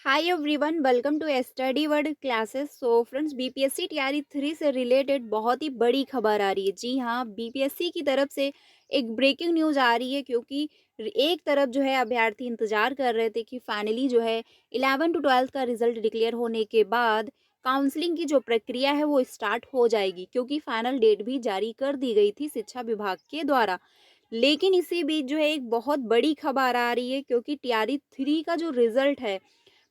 Hi everyone, welcome to study world classes. So friends, BPSC TRE 3 से related बहुत ही बड़ी खबर आ रही है। जी हाँ, बीपीएससी की तरफ से एक ब्रेकिंग न्यूज़ आ रही है, क्योंकि एक तरफ जो है अभ्यर्थी इंतजार कर रहे थे कि फाइनली जो है 11 टू 12 का रिजल्ट डिक्लेयर होने के बाद काउंसलिंग की जो प्रक्रिया है वो स्टार्ट हो जाएगी, क्योंकि फाइनल डेट भी जारी कर दी गई थी शिक्षा विभाग के द्वारा। लेकिन इसी बीच जो है एक बहुत बड़ी खबर आ रही है, क्योंकि टीआरई 3 का जो रिजल्ट है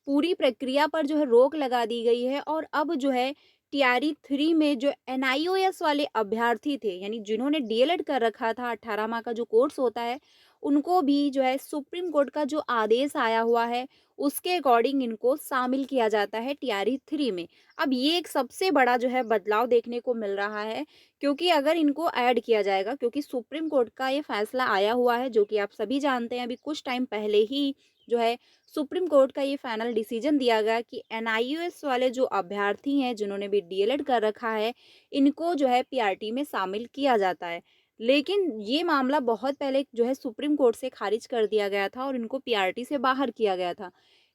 पूरी प्रक्रिया पर जो है रोक लगा दी गई है। और अब जो है टीआरई 3 में जो एनआईओएस वाले अभ्यर्थी थे, यानी जिन्होंने डीएलएड कर रखा था, 18 माह का जो कोर्स होता है, उनको भी जो है सुप्रीम कोर्ट का जो आदेश आया हुआ है उसके अकॉर्डिंग इनको शामिल किया जाता है टीआरई 3 में। अब ये एक सबसे बड़ा जो है बदलाव देखने को मिल रहा है, क्योंकि अगर इनको ऐड किया जाएगा, क्योंकि सुप्रीम कोर्ट का ये फैसला आया हुआ है जो कि आप सभी जानते हैं, अभी कुछ टाइम पहले ही जो है सुप्रीम कोर्ट का ये फाइनल डिसीजन दिया गया कि एनआईओएस वाले जो अभ्यर्थी हैं जिन्होंने भी डीएलएड कर रखा है, इनको जो है पीआरटी में शामिल किया जाता है। लेकिन ये मामला बहुत पहले जो है सुप्रीम कोर्ट से खारिज कर दिया गया था और इनको पीआरटी से बाहर किया गया था।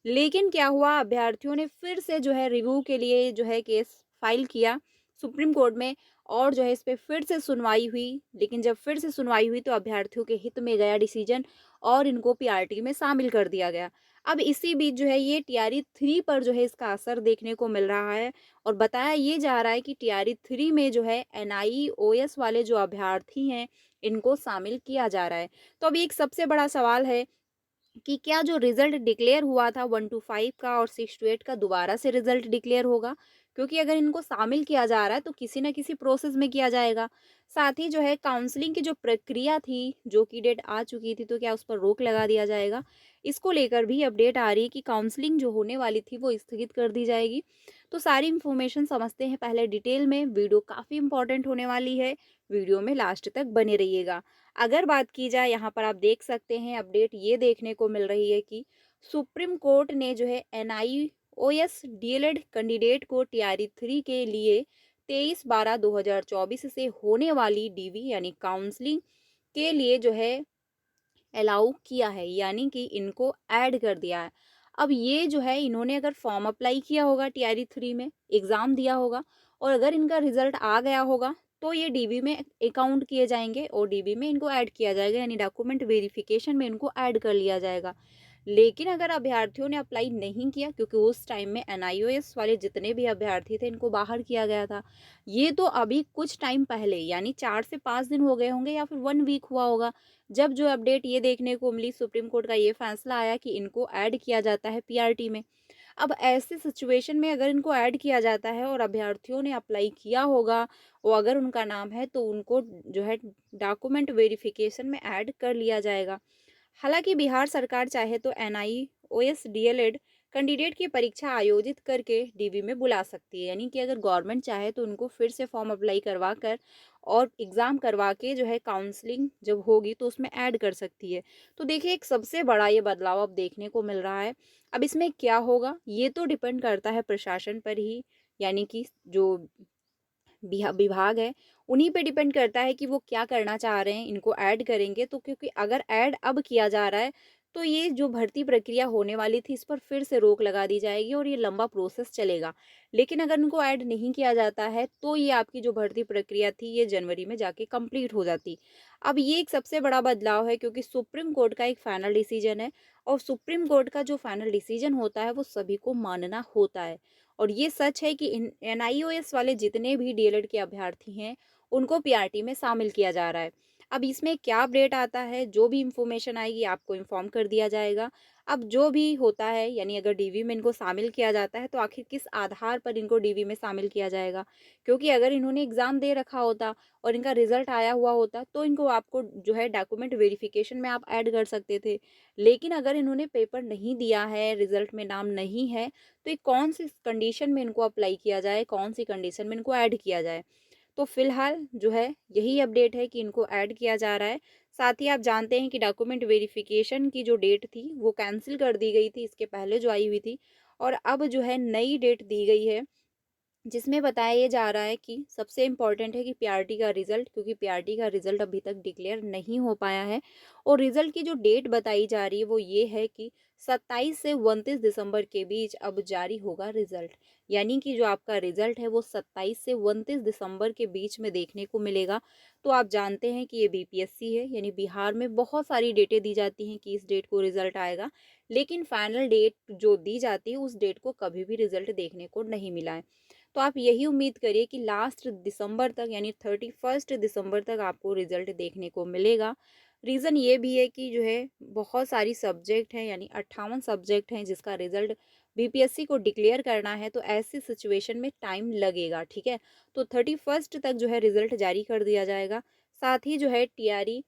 लेकिन क्या हुआ, अभ्यर्थियों ने फिर से जो है रिव्यू के लिए जो है केस फाइल किया सुप्रीम कोर्ट में, और जो है इस पे फिर से सुनवाई हुई। लेकिन जब फिर से सुनवाई हुई तो अभ्यर्थियों के हित में गया डिसीजन और इनको पीआरटी में शामिल कर दिया गया। अब इसी बीच जो है ये टीआरई 3 पर जो है इसका असर देखने को मिल रहा है, और बताया ये जा रहा है कि टीआरई 3 में जो है एनआईओएस वाले जो अभ्यर्थी हैं इनको शामिल किया जा रहा है। तो अभी एक सबसे बड़ा सवाल है कि क्या जो रिजल्ट डिक्लेयर हुआ था 1 टू 5 का और 6 टू 8 का दोबारा से रिजल्ट डिक्लेयर होगा? क्योंकि अगर इनको शामिल किया जा रहा है तो किसी न किसी प्रोसेस में किया जाएगा। साथ ही जो है काउंसलिंग की जो प्रक्रिया थी, जो कि डेट आ चुकी थी, तो क्या उस पर रोक लगा दिया जाएगा? इसको लेकर भी अपडेट आ रही है कि काउंसलिंग जो होने वाली थी वो स्थगित कर दी जाएगी। तो सारी इन्फॉर्मेशन समझते हैं पहले डिटेल में। वीडियो काफ़ी इंपॉर्टेंट होने वाली है, वीडियो में लास्ट तक बने रहिएगा। अगर बात की जाए, यहाँ पर आप देख सकते हैं अपडेट ये देखने को मिल रही है कि सुप्रीम कोर्ट ने जो है एनआईओएस डीएलएड कैंडिडेट को टीआरई 3 के लिए 23/12/2024 से होने वाली डीवी यानी काउंसलिंग के लिए जो है अलाउ किया है, यानी कि इनको ऐड कर दिया है। अब ये जो है इन्होंने अगर फॉर्म अप्लाई किया होगा टीआरई 3 में, एग्ज़ाम दिया होगा, और अगर इनका रिज़ल्ट आ गया होगा तो ये डीबी में अकाउंट किए जाएँगे और डीबी में इनको ऐड किया जाएगा, यानी डॉक्यूमेंट वेरिफिकेशन में इनको ऐड कर लिया जाएगा। लेकिन अगर अभ्यर्थियों ने अप्लाई नहीं किया, क्योंकि उस टाइम में एनआईओएस वाले जितने भी अभ्यर्थी थे इनको बाहर किया गया था। ये तो अभी कुछ टाइम पहले, यानी 4 से 5 दिन हो गए होंगे या फिर 1 वीक हुआ होगा, जब जो अपडेट ये देखने को मिली, सुप्रीम कोर्ट का ये फैसला आया कि इनको ऐड किया जाता है पीआरटी में। अब ऐसे सिचुएशन में अगर इनको ऐड किया जाता है और अभ्यर्थियों ने अप्लाई किया होगा और अगर उनका नाम है, तो उनको जो है डॉक्यूमेंट वेरिफिकेशन में ऐड कर लिया जाएगा। हालांकि बिहार सरकार चाहे तो एनआईओएस डीएलएड कैंडिडेट की परीक्षा आयोजित करके डीवी में बुला सकती है, यानी कि अगर गवर्नमेंट चाहे तो उनको फिर से फॉर्म अप्लाई करवा कर और एग्ज़ाम करवा के जो है काउंसलिंग जब होगी तो उसमें ऐड कर सकती है। तो देखिए, एक सबसे बड़ा ये बदलाव अब देखने को मिल रहा है। अब इसमें क्या होगा ये तो डिपेंड करता है प्रशासन पर ही, यानी कि जो विभाग है उन्हीं पे डिपेंड करता है कि वो क्या करना चाह रहे हैं, इनको ऐड करेंगे तो, क्योंकि अगर ऐड अब किया जा रहा है तो ये जो भर्ती प्रक्रिया होने वाली थी इस पर फिर से रोक लगा दी जाएगी और ये लंबा प्रोसेस चलेगा। लेकिन अगर इनको ऐड नहीं किया जाता है तो ये आपकी जो भर्ती प्रक्रिया थी ये जनवरी में जाके कंप्लीट हो जाती। अब ये एक सबसे बड़ा बदलाव है, क्योंकि सुप्रीम कोर्ट का एक फाइनल डिसीजन है, और सुप्रीम कोर्ट का जो फाइनल डिसीजन होता है वो सभी को मानना होता है। और ये सच है कि एनआईओएस वाले जितने भी डीएलएड के अभ्यर्थी हैं उनको पीआरटी में शामिल किया जा रहा है। अब इसमें क्या अपडेट आता है, जो भी इंफॉर्मेशन आएगी आपको इन्फॉर्म कर दिया जाएगा। अब जो भी होता है, यानी अगर डीवी में इनको शामिल किया जाता है तो आखिर किस आधार पर इनको डीवी में शामिल किया जाएगा, क्योंकि अगर इन्होंने एग्ज़ाम दे रखा होता और इनका रिजल्ट आया हुआ होता तो इनको आपको जो है डॉक्यूमेंट वेरिफिकेशन में आप ऐड कर सकते थे। लेकिन अगर इन्होंने पेपर नहीं दिया है, रिजल्ट में नाम नहीं है, तो ये कौन सी कंडीशन में इनको अप्लाई किया जाए, कौन सी कंडीशन में इनको ऐड किया जाए। तो फिलहाल जो है यही अपडेट है कि इनको ऐड किया जा रहा है। साथ ही आप जानते हैं कि डॉक्यूमेंट वेरिफिकेशन की जो डेट थी वो कैंसिल कर दी गई थी, इसके पहले जो आई हुई थी, और अब जो है नई डेट दी गई है, जिसमें बताया ये जा रहा है कि सबसे इम्पोर्टेंट है कि पीआरटी का रिज़ल्ट, क्योंकि पीआरटी का रिज़ल्ट अभी तक डिक्लेयर नहीं हो पाया है और रिज़ल्ट की जो डेट बताई जा रही है वो ये है कि 27 से 29 दिसंबर के बीच अब जारी होगा रिज़ल्ट। यानी कि जो आपका रिज़ल्ट है वो 27 से 29 दिसंबर के बीच में देखने को मिलेगा। तो आप जानते हैं कि ये बीपीएससी है, यानी बिहार में बहुत सारी डेटें दी जाती हैं कि इस डेट को रिज़ल्ट आएगा, लेकिन फाइनल डेट जो दी जाती है उस डेट को कभी भी रिज़ल्ट देखने को नहीं मिला है। तो आप यही उम्मीद करिए कि लास्ट दिसंबर तक यानी 31 दिसंबर तक आपको रिज़ल्ट देखने को मिलेगा। रीज़न ये भी है कि जो है बहुत सारी सब्जेक्ट हैं, यानी 58 सब्जेक्ट हैं जिसका रिज़ल्ट बीपीएससी को डिक्लेयर करना है, तो ऐसी सिचुएशन में टाइम लगेगा, ठीक है? तो 31 तक जो है रिज़ल्ट जारी कर दिया जाएगा। साथ ही जो है टीआरई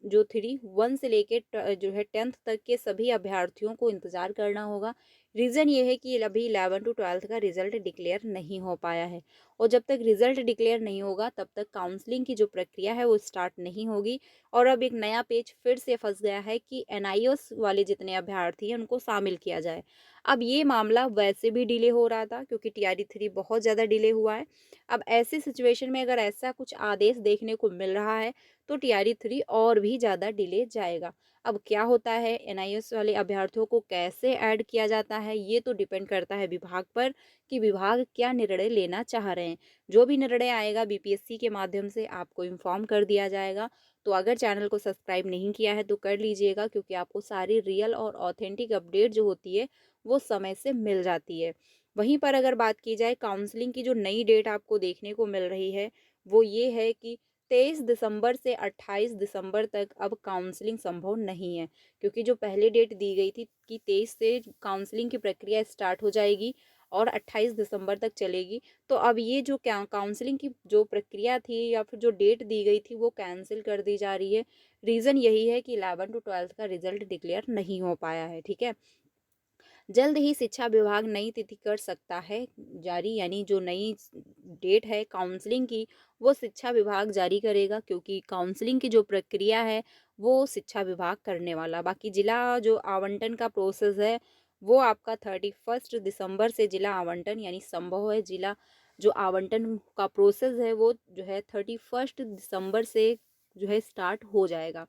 जो 1 से लेके जो है 10th तक के सभी अभ्यर्थियों को इंतज़ार करना होगा। रीज़न ये है कि अभी 11 टू 12th का रिज़ल्ट डिक्लेयर नहीं हो पाया है, और जब तक रिज़ल्ट डिक्लेयर नहीं होगा तब तक काउंसलिंग की जो प्रक्रिया है वो स्टार्ट नहीं होगी। और अब एक नया पेज फिर से फंस गया है कि एनआईओएस वाले जितने अभ्यर्थी हैं उनको शामिल किया जाए। अब ये मामला वैसे भी डिले हो रहा था क्योंकि टीआरई 3 बहुत ज़्यादा डिले हुआ है। अब ऐसी सिचुएशन में अगर ऐसा कुछ आदेश देखने को मिल रहा है तो टीआरई 3 और भी ज़्यादा डिले जाएगा। अब क्या होता है, एनआईओएस वाले अभ्यर्थियों को कैसे ऐड किया जाता है, ये तो डिपेंड करता है विभाग पर कि विभाग क्या निर्णय लेना चाह रहे हैं। जो भी निर्णय आएगा बीपीएससी के माध्यम से आपको इन्फॉर्म कर दिया जाएगा। तो अगर चैनल को सब्सक्राइब नहीं किया है तो कर लीजिएगा, क्योंकि आपको सारी रियल और ऑथेंटिक अपडेट जो होती है वो समय से मिल जाती है। वहीं पर अगर बात की जाए काउंसलिंग की, जो नई डेट आपको देखने को मिल रही है वो ये है कि 23 दिसंबर से 28 दिसंबर तक अब काउंसलिंग संभव नहीं है, क्योंकि जो पहले डेट दी गई थी कि 23 से काउंसलिंग की प्रक्रिया स्टार्ट हो जाएगी और 28 दिसंबर तक चलेगी। तो अब ये जो काउंसलिंग की जो प्रक्रिया थी या फिर जो डेट दी गई थी वो कैंसिल कर दी जा रही है। रीज़न यही है कि 11 टू 12th का रिजल्ट डिक्लेयर नहीं हो पाया है, ठीक है? जल्द ही शिक्षा विभाग नई तिथि कर सकता है जारी, यानी जो नई डेट है काउंसलिंग की वो शिक्षा विभाग जारी करेगा, क्योंकि काउंसलिंग की जो प्रक्रिया है वो शिक्षा विभाग करने वाला। बाकी जिला जो आवंटन का प्रोसेस है वो आपका 31 दिसंबर से जिला आवंटन, यानी संभव है जिला जो आवंटन का प्रोसेस है वो जो है 31 दिसंबर से जो है स्टार्ट हो जाएगा।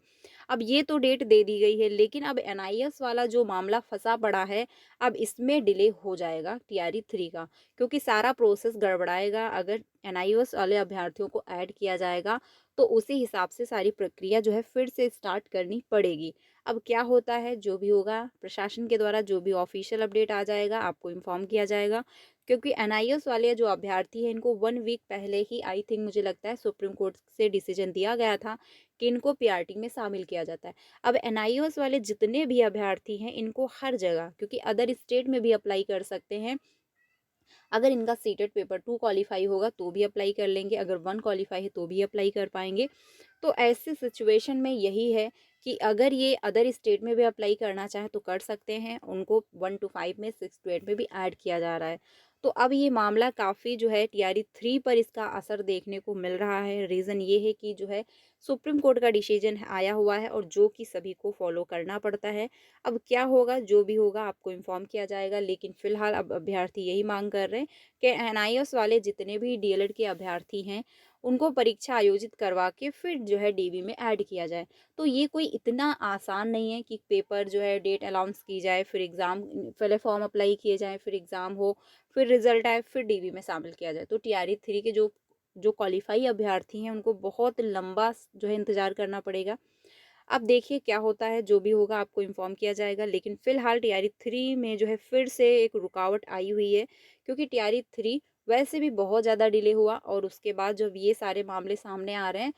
अब ये तो डेट दे दी गई है, लेकिन अब एनआईएस वाला जो मामला फंसा पड़ा है, अब इसमें डिले हो जाएगा टीआरई 3 का, क्योंकि सारा प्रोसेस गड़बड़ाएगा। अगर एनआईएस वाले अभ्यर्थियों को ऐड किया जाएगा तो उसी हिसाब से सारी प्रक्रिया जो है फिर से स्टार्ट करनी पड़ेगी। अब क्या होता है, जो भी होगा प्रशासन के द्वारा जो भी ऑफिशियल अपडेट आ जाएगा आपको इन्फॉर्म किया जाएगा, क्योंकि एनआईएस वाले जो अभ्यर्थी हैं इनको 1 वीक पहले ही आई थिंक मुझे लगता है सुप्रीम कोर्ट से डिसीजन दिया गया था कि इनको पीआरटी में शामिल किया जाता है। अब एनआईओएस वाले जितने भी अभ्यर्थी हैं इनको हर जगह, क्योंकि अदर स्टेट में भी अप्लाई कर सकते हैं, अगर इनका सीटेट पेपर 2 क्वालीफाई होगा तो भी अप्लाई कर लेंगे, अगर 1 क्वालीफाई है तो भी अप्लाई कर पाएंगे। तो ऐसी सिचुएशन में यही है कि अगर ये अदर स्टेट में भी अप्लाई करना चाहे तो कर सकते हैं, उनको 1 टू 5 में 6 टू 8 में भी ऐड किया जा रहा है। तो अब ये मामला काफ़ी जो है टीआरई 3 पर इसका असर देखने को मिल रहा है। रीज़न ये है कि जो है सुप्रीम कोर्ट का डिसीजन आया हुआ है और जो कि सभी को फॉलो करना पड़ता है। अब क्या होगा, जो भी होगा आपको इन्फॉर्म किया जाएगा, लेकिन फ़िलहाल अब अभ्यर्थी यही मांग कर रहे हैं कि एनआईएस वाले जितने भी डीएलएड के अभ्यर्थी हैं उनको परीक्षा आयोजित करवा के फिर जो है डीवी में ऐड किया जाए। तो ये कोई इतना आसान नहीं है कि पेपर जो है डेट अनाउंस की जाए, फिर एग्ज़ाम पहले फॉर्म अप्लाई किए जाएँ, फिर एग्ज़ाम हो, फिर रिज़ल्ट आए, फिर डीवी में शामिल किया जाए। तो टीआरई 3 के जो जो क्वालीफाई अभ्यर्थी हैं उनको बहुत लंबा जो है इंतज़ार करना पड़ेगा। अब देखिए क्या होता है, जो भी होगा आपको इन्फॉर्म किया जाएगा, लेकिन फ़िलहाल टीआरई 3 में जो है फिर से एक रुकावट आई हुई है, क्योंकि टीआरई 3 वैसे भी बहुत ज़्यादा डिले हुआ और उसके बाद जब ये सारे मामले सामने आ रहे हैं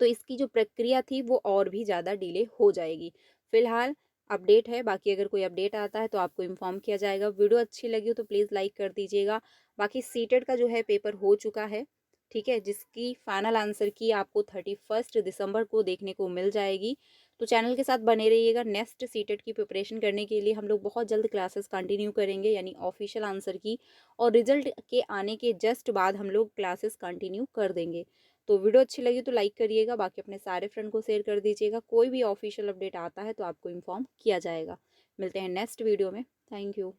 तो इसकी जो प्रक्रिया थी वो और भी ज़्यादा डिले हो जाएगी। फ़िलहाल अपडेट है, बाकी अगर कोई अपडेट आता है तो आपको इन्फॉर्म किया जाएगा। वीडियो अच्छी लगी हो तो प्लीज़ लाइक कर दीजिएगा। बाकी सीटेट का जो है पेपर हो चुका है, ठीक है? जिसकी फाइनल आंसर की आपको 31 दिसंबर को देखने को मिल जाएगी। तो चैनल के साथ बने रहिएगा। नेक्स्ट सीटेट की प्रिपरेशन करने के लिए हम लोग बहुत जल्द क्लासेस कंटिन्यू करेंगे, यानी ऑफिशियल आंसर की और रिजल्ट के आने के जस्ट बाद हम लोग क्लासेस कंटिन्यू कर देंगे। तो वीडियो अच्छी लगी तो लाइक करिएगा, बाकी अपने सारे फ्रेंड को शेयर कर दीजिएगा। कोई भी ऑफिशियल अपडेट आता है तो आपको इन्फॉर्म किया जाएगा। मिलते हैं नेक्स्ट वीडियो में। Thank you.